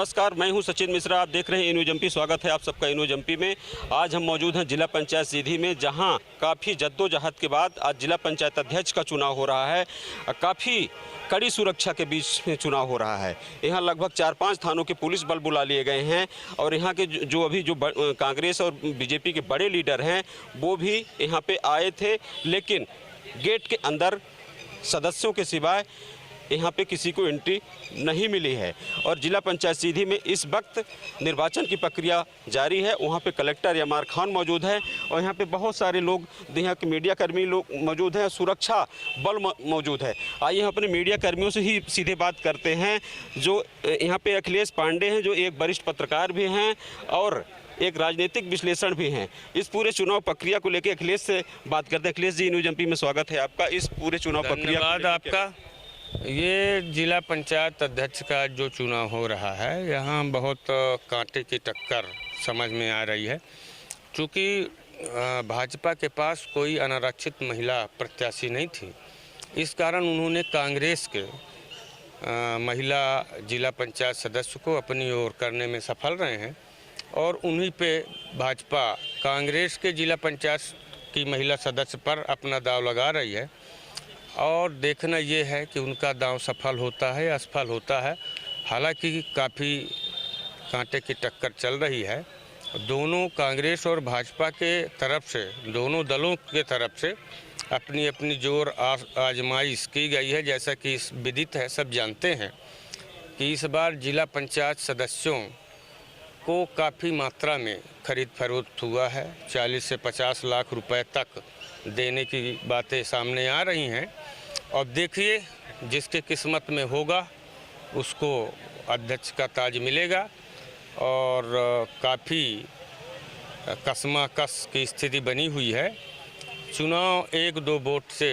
नमस्कार, मैं हूं सचिन मिश्रा। आप देख रहे हैं न्यूज एमपी। स्वागत है आप सबका न्यूज एमपी में। आज हम मौजूद हैं जिला पंचायत सीधी में, जहां काफ़ी जद्दोजहद के बाद आज जिला पंचायत अध्यक्ष का चुनाव हो रहा है। काफ़ी कड़ी सुरक्षा के बीच में चुनाव हो रहा है। यहाँ लगभग 4-5 थानों के पुलिस बल बुला लिए गए हैं और यहाँ के जो कांग्रेस और बीजेपी के बड़े लीडर हैं वो भी यहाँ पे आए थे, लेकिन गेट के अंदर सदस्यों के सिवाय यहाँ पे किसी को एंट्री नहीं मिली है। और जिला पंचायत सीधी में इस वक्त निर्वाचन की प्रक्रिया जारी है। वहाँ पे कलेक्टर यमार खान मौजूद है और यहाँ पे बहुत सारे लोग, यहाँ के मीडिया कर्मी लोग मौजूद हैं, सुरक्षा बल मौजूद है। आइए हम अपने मीडिया कर्मियों से ही सीधे बात करते हैं। जो यहाँ पे अखिलेश पांडे हैं, जो एक वरिष्ठ पत्रकार भी हैं और एक राजनीतिक विश्लेषण भी हैं। इस पूरे चुनाव प्रक्रिया को लेकर अखिलेश से बात करते हैं। अखिलेश जी, न्यूज एमपी में स्वागत है आपका। इस पूरे चुनाव प्रक्रिया धन्यवाद आपका। ये जिला पंचायत अध्यक्ष का जो चुनाव हो रहा है, यहाँ बहुत कांटे की टक्कर समझ में आ रही है। चूँकि भाजपा के पास कोई अनारक्षित महिला प्रत्याशी नहीं थी, इस कारण उन्होंने कांग्रेस के महिला जिला पंचायत सदस्य को अपनी ओर करने में सफल रहे हैं और उन्हीं पे भाजपा कांग्रेस के जिला पंचायत की महिला सदस्य पर अपना दाव लगा रही है। और देखना ये है कि उनका दांव सफल होता है या असफल होता है। हालांकि काफ़ी कांटे की टक्कर चल रही है। दोनों कांग्रेस और भाजपा के तरफ से, दोनों दलों के तरफ से अपनी अपनी जोर आजमाइश की गई है। जैसा कि इस विदित है, सब जानते हैं कि इस बार जिला पंचायत सदस्यों को काफ़ी मात्रा में खरीद फरोख्त हुआ है। 40 से 50 लाख रुपए तक देने की बातें सामने आ रही हैं। और देखिए, जिसके किस्मत में होगा उसको अध्यक्ष का ताज मिलेगा। और काफ़ी कशमकश की स्थिति बनी हुई है। चुनाव 1-2 वोट से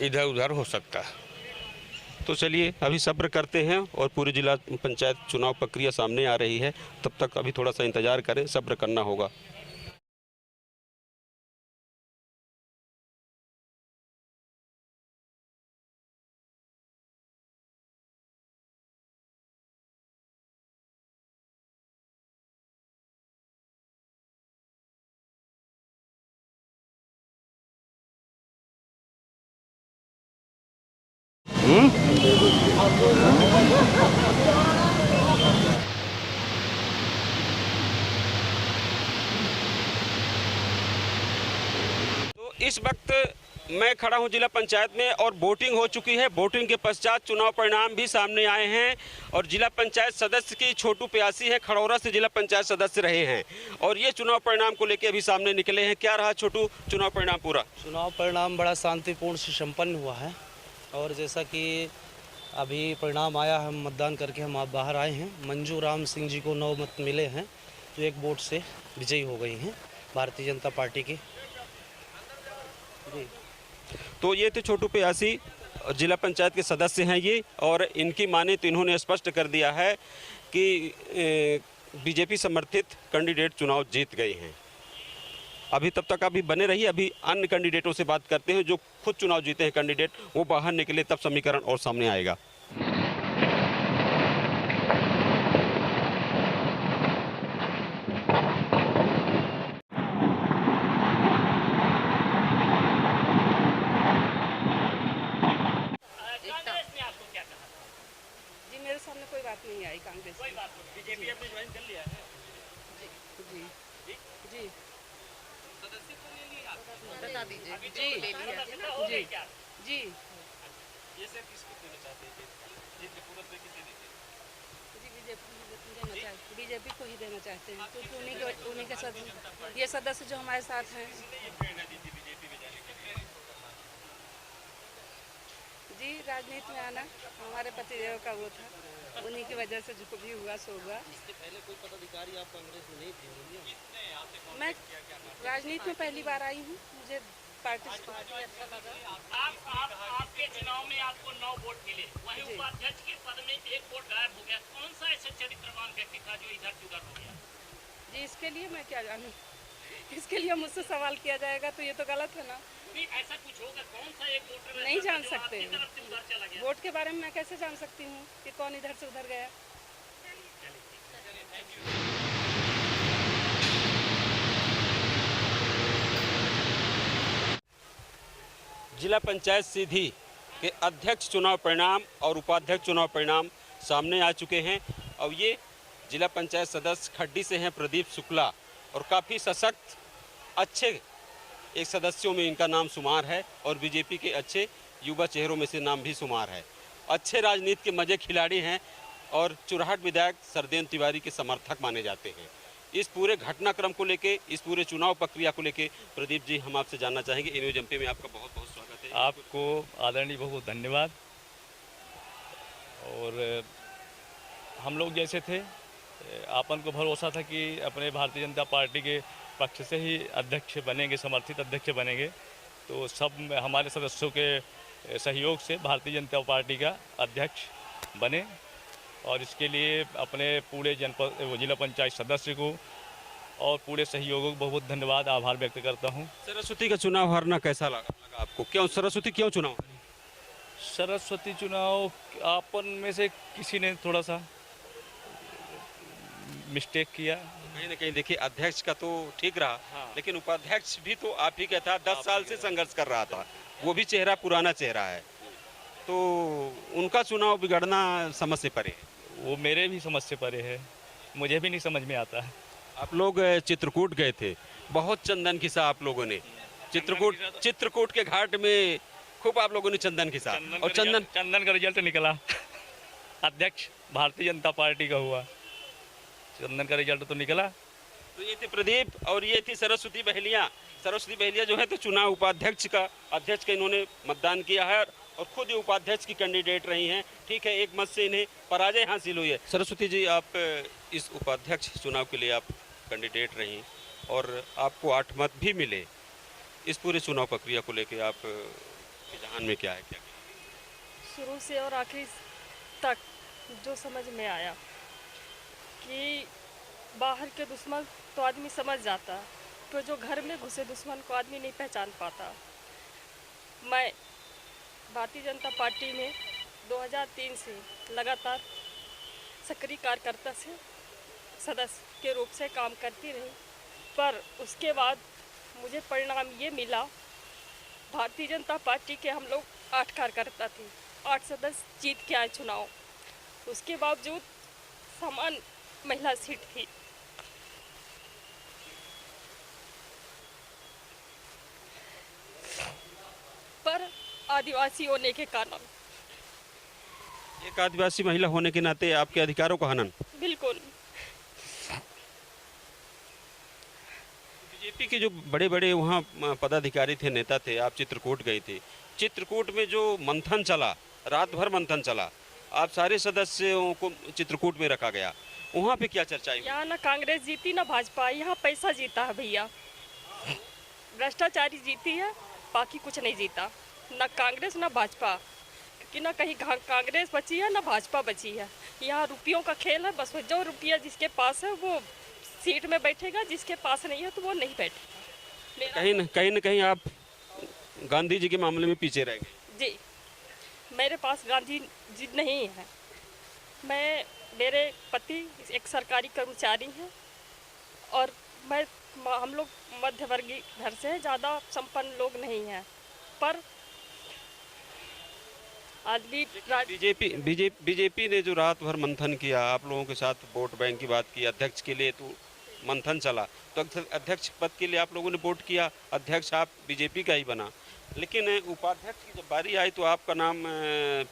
इधर उधर हो सकता है। तो चलिए अभी सब्र करते हैं और पूरी जिला पंचायत चुनाव प्रक्रिया सामने आ रही है। तब तक अभी थोड़ा सा इंतजार करें, सब्र करना होगा। तो इस वक्त मैं खड़ा हूं जिला पंचायत में और वोटिंग हो चुकी है। वोटिंग के पश्चात चुनाव परिणाम भी सामने आए हैं और जिला पंचायत सदस्य की छोटू प्यासी है, खड़ौरा से जिला पंचायत सदस्य रहे हैं और ये चुनाव परिणाम को लेकर अभी सामने निकले हैं। क्या रहा छोटू चुनाव परिणाम? पूरा चुनाव परिणाम बड़ा शांतिपूर्ण से संपन्न हुआ है और जैसा कि अभी परिणाम आया, हम मतदान करके हम आप बाहर आए हैं। मंजू राम सिंह जी को 9 मत मिले हैं, जो 1 वोट से विजयी हो गई हैं भारतीय जनता पार्टी की। जी, तो ये थे छोटू प्यासी, जिला पंचायत के सदस्य हैं ये। और इनकी माने तो इन्होंने स्पष्ट कर दिया है कि बीजेपी समर्थित कैंडिडेट चुनाव जीत गए हैं। अभी तब तक अभी बने रहिए, अभी अन्य कैंडिडेटों से बात करते हैं जो खुद चुनाव जीते हैं कैंडिडेट, वो बाहर निकले तब समीकरण और सामने आएगा। जी, मेरे सामने कोई बात नहीं आई कांग्रेस की। बीजेपी आपने ज्वाइन कर लिया है? जी जी बता दीजिए। जी ले लिया जी जी ये सर किसको देना चाहते हैं? जीत पूरा किसे देते हैं? जी बीजेपी को ही देना चाहते हैं, क्योंकि उन्हीं के सदस्य, ये सदस्य जो हमारे साथ हैं। जी, राजनीति में आना हमारे पतिदेव का वो था, उन्हीं की वजह से जो भी हुआ सो हुआ। इसके पहले कोई पदाधिकारी आप कांग्रेस में नहीं थे? मैं राजनीति में पहली बार आई हूँ, मुझे पार्टी अच्छा लगा। आपके चुनाव में आपको 9 वोट मिले, वहीं उपाध्यक्ष के पद में 1 वोट गायब हो गया। कौन सा ऐसे चरित्रवान व्यक्ति था जो इधर उधर हो गया? जी, इसके लिए मैं क्या जानूँ, इसके लिए मुझसे सवाल किया जाएगा तो ये तो गलत है ना। नहीं, ऐसा कुछ होगा, कौन सा एक वोटर नहीं जान सकते। तरफ से उधर चला गया? वोट के बारे में मैं कैसे जान सकती हूँ कि कौन इधर से उधर गया? जिला पंचायत सीधी के अध्यक्ष चुनाव परिणाम और उपाध्यक्ष चुनाव परिणाम सामने आ चुके हैं। और ये जिला पंचायत सदस्य खड्डी से हैं प्रदीप शुक्ला, और काफ़ी सशक्त अच्छे एक सदस्यों में इनका नाम शुमार है, और बीजेपी के अच्छे युवा चेहरों में से नाम भी शुमार है। अच्छे राजनीति के मजे खिलाड़ी हैं और चुराहट विधायक सरदेन तिवारी के समर्थक माने जाते हैं। इस पूरे घटनाक्रम को लेके, इस पूरे चुनाव प्रक्रिया को लेके प्रदीप जी हम आपसे जानना चाहेंगे। न्यूज एमपी में आपका बहुत बहुत स्वागत है। आपको आदरणीय बहुत धन्यवाद। और हम लोग जैसे थे, आपन को भरोसा था कि अपने भारतीय जनता पार्टी के पक्ष से ही अध्यक्ष बनेंगे, समर्थित अध्यक्ष बनेंगे। तो सब हमारे सदस्यों के सहयोग से भारतीय जनता पार्टी का अध्यक्ष बने, और इसके लिए अपने पूरे जनपद जिला पंचायत सदस्य को और पूरे सहयोगों को बहुत धन्यवाद, आभार व्यक्त करता हूं। सरस्वती का चुनाव हारना कैसा लगा आपको? क्यों सरस्वती, क्यों चुनाव? सरस्वती चुनाव आपन में से किसी ने थोड़ा सा मिस्टेक किया। कहीं ना कहीं देखिए, अध्यक्ष का तो ठीक रहा, लेकिन उपाध्यक्ष भी तो आप ही का था। 10 साल से संघर्ष कर रहा था, वो भी चेहरा पुराना चेहरा है, तो उनका चुनाव बिगड़ना समझ से परे है। वो मेरे भी समझ से परे है, मुझे भी नहीं समझ में आता है। आप लोग चित्रकूट गए थे, बहुत चंदन खिसा आप लोगों ने। चित्रकूट के घाट में खूब आप लोगों ने चंदन खिसा, और चंदन का रिजल्ट निकला अध्यक्ष भारतीय जनता पार्टी का हुआ, चंदन का रिजल्ट तो निकला। तो ये थे प्रदीप और ये थी सरस्वती बहलिया। सरस्वती बहलिया जो है तो चुनाव उपाध्यक्ष का, अध्यक्ष का इन्होंने मतदान किया है, और खुद ये उपाध्यक्ष की कैंडिडेट रही हैं। ठीक है, एक मत से इन्हें पराजय हासिल हुई है। सरस्वती जी, आप इस उपाध्यक्ष चुनाव के लिए आप कैंडिडेट रही, और आपको 8 मत भी मिले। इस पूरे चुनाव प्रक्रिया को लेकर आप के जहान में क्या है? क्या शुरू से और आखिरी तक जो समझ में आया कि बाहर के दुश्मन तो आदमी समझ जाता, तो जो घर में घुसे दुश्मन को आदमी नहीं पहचान पाता। मैं भारतीय जनता पार्टी में 2003 से लगातार सक्रिय कार्यकर्ता से सदस्य के रूप से काम करती रही, पर उसके बाद मुझे परिणाम ये मिला, भारतीय जनता पार्टी के हम लोग 8 कार्यकर्ता थे, 8 सदस्य जीत के आए चुनाव। उसके बावजूद समान महिला सीट थी। पर आदिवासी होने के कारण, एक आदिवासी महिला होने के नाते आपके अधिकारों का हनन? बिल्कुल। बीजेपी के जो बड़े बड़े वहाँ पदाधिकारी थे, नेता थे, आप चित्रकूट गए थे। चित्रकूट में जो मंथन चला, रात भर मंथन चला, आप सारे सदस्यों को चित्रकूट में रखा गया, वहाँ पे क्या चर्चा हुई? यहाँ ना कांग्रेस जीती ना भाजपा, यहाँ पैसा जीता है भैया, भ्रष्टाचारी जीती है, बाकी कुछ नहीं जीता, ना कांग्रेस ना भाजपा, क्योंकि ना कहीं कांग्रेस बची है ना भाजपा बची है। यहाँ रुपयों का खेल है, बस जो रुपया जिसके पास है वो सीट में बैठेगा, जिसके पास नहीं है तो वो नहीं बैठेगा। कहीं न कहीं आप गांधी जी के मामले में पीछे रह गए। जी, मेरे पास गांधी जी नहीं है। मेरे पति एक सरकारी कर्मचारी हैं, और हम लोग मध्यवर्गीय घर से हैं, ज़्यादा संपन्न लोग नहीं हैं, पर आज भी बीजेपी ने जो रात भर मंथन किया, आप लोगों के साथ वोट बैंक की बात की, अध्यक्ष के लिए तो मंथन चला, तो अध्यक्ष पद के लिए आप लोगों ने वोट किया, अध्यक्ष आप बीजेपी का ही बना, लेकिन उपाध्यक्ष की जब बारी आई तो आपका नाम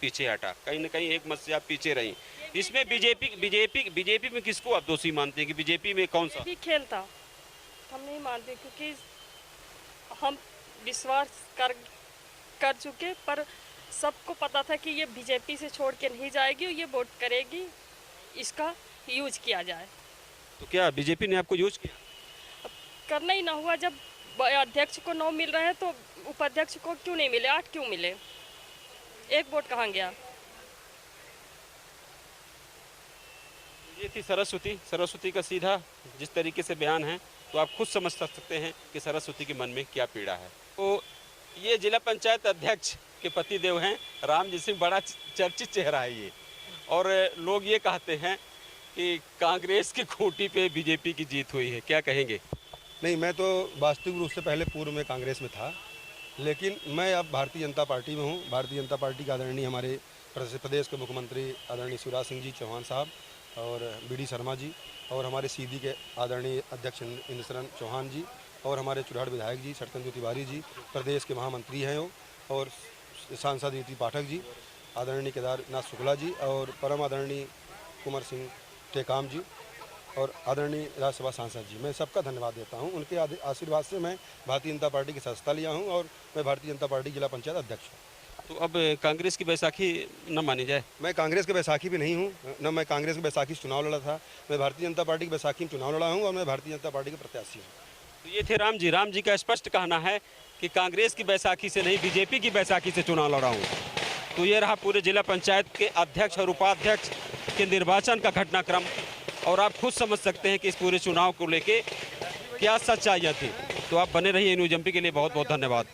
पीछे हटा, कहीं ना कहीं एक मत से आप पीछे रही। इसमें बीजेपी में किसको आप दोषी मानते हैं कि बीजेपी में कौन सा भी खेल था? हम नहीं मानते, क्योंकि हम विश्वास कर चुके, पर सबको पता था कि ये बीजेपी से छोड़ के नहीं जाएगी, ये वोट करेगी, इसका यूज किया जाए। तो क्या बीजेपी ने आपको यूज किया? करना ही ना हुआ। जब अध्यक्ष को 9 मिल रहे हैं तो उपाध्यक्ष को क्यों नहीं मिले? 8 क्यों मिले? एक वोट कहाँ गया? ये थी सरस्वती का सीधा जिस तरीके से बयान है, तो आप खुद समझ सकते हैं कि सरस्वती के मन में क्या पीड़ा है। तो ये जिला पंचायत अध्यक्ष के पतिदेव हैं रामजी सिंह, बड़ा चर्चित चेहरा है ये, और लोग ये कहते हैं कि कांग्रेस की खूंटी पे बीजेपी की जीत हुई है, क्या कहेंगे? नहीं, मैं तो वास्तविक रूप से पहले पूर्व में कांग्रेस में था, लेकिन मैं अब भारतीय जनता पार्टी में हूँ। भारतीय जनता पार्टी का आदरणीय हमारे प्रदेश के मुख्यमंत्री आदरणीय शिवराज सिंह जी चौहान साहब और बी.डी. शर्मा जी और हमारे सीधी के आदरणीय अध्यक्ष इंद्रशरण चौहान जी और हमारे चुराड़ विधायक जी सत्येंद्र तिवारी जी, प्रदेश के महामंत्री हैं और सांसद नीति पाठक जी, आदरणीय केदारनाथ शुक्ला जी और परम आदरणीय कुंवर सिंह टेकाम जी और आदरणीय राज्यसभा सांसद जी, मैं सबका धन्यवाद देता हूं। उनके आशीर्वाद से मैं भारतीय जनता पार्टी की सदस्यता लिया हूं और मैं भारतीय जनता पार्टी जिला पंचायत अध्यक्ष हूं। तो अब कांग्रेस की बैसाखी न मानी जाए? मैं कांग्रेस के बैसाखी भी नहीं हूं, न मैं कांग्रेस के बैसाखी से चुनाव लड़ा था। मैं भारतीय जनता पार्टी की बैसाखी में चुनाव लड़ा हूँ और मैं भारतीय जनता पार्टी के प्रत्याशी हूँ। तो ये थे राम जी का स्पष्ट कहना है कि कांग्रेस की बैसाखी से नहीं, बीजेपी की बैसाखी से चुनाव लड़ा हूँ। तो ये रहा पूरे जिला पंचायत के अध्यक्ष और उपाध्यक्ष के निर्वाचन का घटनाक्रम और आप खुद समझ सकते हैं कि इस पूरे चुनाव को लेके क्या सच्चाइयाँ थी। तो आप बने रहिए न्यूज़ एमपी के लिए बहुत बहुत धन्यवाद।